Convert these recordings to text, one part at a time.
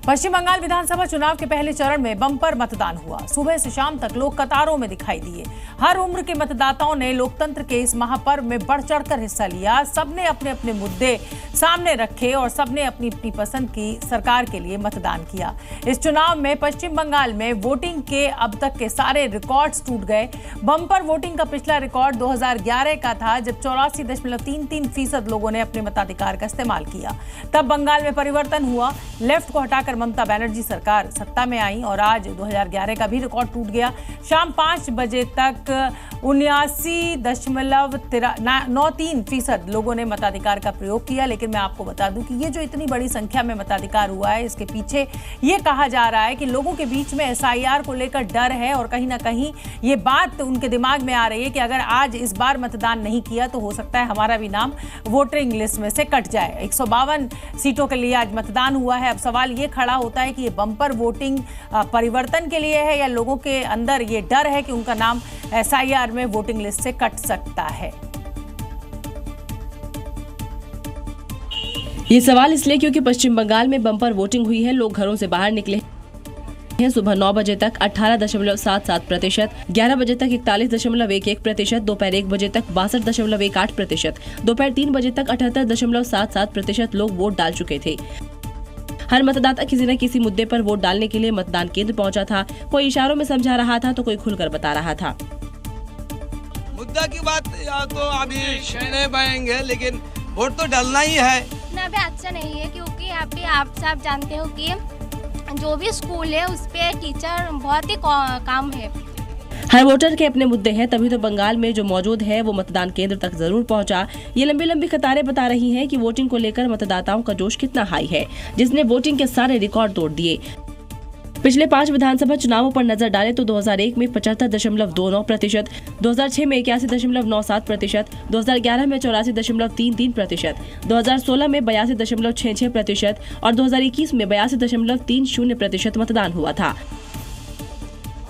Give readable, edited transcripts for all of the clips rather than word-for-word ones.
पश्चिम बंगाल विधानसभा चुनाव के पहले चरण में बम्पर मतदान हुआ। सुबह से शाम तक लोग कतारों में दिखाई दिए। हर उम्र के मतदाताओं ने लोकतंत्र के इस महापर्व में बढ़ चढ़कर हिस्सा लिया। सबने अपने अपने मुद्दे सामने रखे और सबने अपनी अपनी पसंद की सरकार के लिए मतदान किया। इस चुनाव में पश्चिम बंगाल में वोटिंग के अब तक के सारे रिकॉर्ड्स टूट गए। बम्पर वोटिंग का पिछला रिकॉर्ड 2011 का था, जब 84.33% लोगों ने अपने मताधिकार का इस्तेमाल किया। तब बंगाल में परिवर्तन हुआ। लेफ्ट को हटाकर ममता बनर्जी सरकार सत्ता में आई और आज 2011 का भी रिकॉर्ड टूट गया। शाम 5 बजे तक 79.93% लोगों ने मताधिकार का प्रयोग किया। लेकिन मैं आपको बता दूं कि ये जो इतनी बड़ी संख्या में मताधिकार हुआ है, इसके पीछे ये कहा जा रहा है कि लोगों के बीच में SIR को लेकर डर है और कहीं ना कहीं ये बात उनके दिमाग में आ रही है कि अगर आज इस बार मतदान नहीं किया तो हो सकता है हमारा भी नाम वोटिंग लिस्ट में से कट जाए। 152 सीटों के लिए आज मतदान हुआ है। अब सवाल ये खड़ा होता है कि ये बम्पर वोटिंग परिवर्तन के लिए है या लोगों के अंदर ये डर है कि उनका नाम SIR में वोटिंग लिस्ट से कट सकता है। ये सवाल इसलिए क्योंकि पश्चिम बंगाल में बम्पर वोटिंग हुई है। लोग घरों से बाहर निकले हैं। सुबह 9 बजे तक 18.77%, 11 बजे तक 41.11%, दोपहर 1 बजे तक 62.18%, दोपहर 3 बजे तक 78.77% लोग वोट डाल चुके थे। हर मतदाता किसी न किसी मुद्दे पर वोट डालने के लिए मतदान केंद्र पहुंचा था। कोई इशारों में समझा रहा था तो कोई खुलकर बता रहा था। मुद्दा की बात तो अभी नहीं पाएंगे, लेकिन वोट तो डालना ही है। भी अच्छा नहीं है क्योंकि यहाँ पे आप सब जानते हो कि जो भी स्कूल है उस पे टीचर बहुत ही कम है। हर वोटर के अपने मुद्दे हैं, तभी तो बंगाल में जो मौजूद है वो मतदान केंद्र तक जरूर पहुंचा। ये लंबी लंबी कतारें बता रही हैं कि वोटिंग को लेकर मतदाताओं का जोश कितना हाई है, जिसने वोटिंग के सारे रिकॉर्ड तोड़ दिए। पिछले 5 विधानसभा चुनावों पर नजर डालें तो 2001 में 75.29%, 2006 में 81.97%, 2011 में 84.33%, 2016 में 82.66% और 2021 में 82.30% मतदान हुआ था।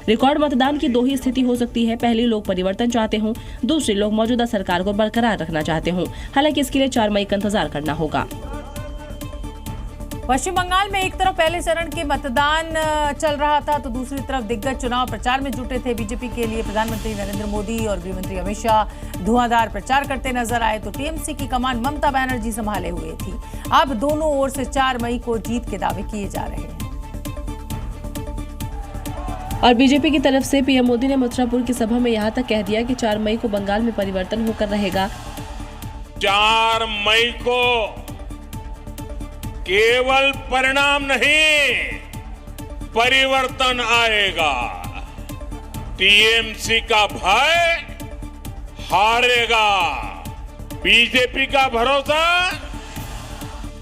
रिकॉर्ड मतदान की 2 ही स्थिति हो सकती है। पहली, लोग परिवर्तन चाहते हों, दूसरी, लोग मौजूदा सरकार को बरकरार रखना चाहते हों। हालांकि इसके लिए 4 मई का इंतजार करना होगा। पश्चिम बंगाल में एक तरफ पहले चरण के मतदान चल रहा था तो दूसरी तरफ दिग्गज चुनाव प्रचार में जुटे थे। बीजेपी के लिए प्रधानमंत्री नरेंद्र मोदी और गृहमंत्री अमित शाह धुआंधार प्रचार करते नजर आए तो TMC की कमान ममता बनर्जी संभाले हुए थी। अब दोनों ओर से 4 मई को जीत के दावे किए जा रहे हैं। और बीजेपी की तरफ से PM मोदी ने मथुरापुर की सभा में यहाँ तक कह दिया कि 4 मई को बंगाल में परिवर्तन होकर रहेगा। 4 मई को केवल परिणाम नहीं, परिवर्तन आएगा। TMC का भय हारेगा, बीजेपी का भरोसा।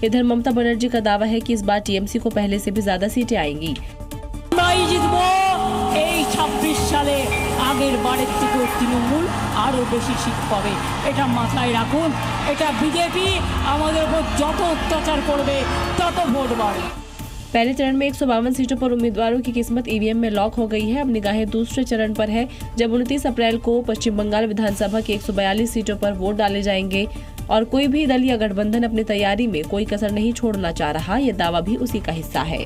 इधर ममता बनर्जी का दावा है कि इस बार TMC को पहले से भी ज्यादा सीटें आएंगी। এই 26 সালে আগের বারের থেকেও তৃণমূল আরো বেশি সিট পাবে, এটা মাথায় রাখুন। এটা বিজেপি আমাদের উপর যত অত্যাচার করবে তত ভোট বাড়বে। पहले चरण में 152 सीटों पर उम्मीदवारों की किस्मत EVM में लॉक हो गई है। अब निगाहें दूसरे चरण पर है, जब 29 अप्रैल को पश्चिम बंगाल विधानसभा की 142 सीटों पर वोट डाले जाएंगे और कोई भी दल या गठबंधन अपनी तैयारी में कोई कसर नहीं छोड़ना चाह रहा। यह दावा भी उसी का हिस्सा है।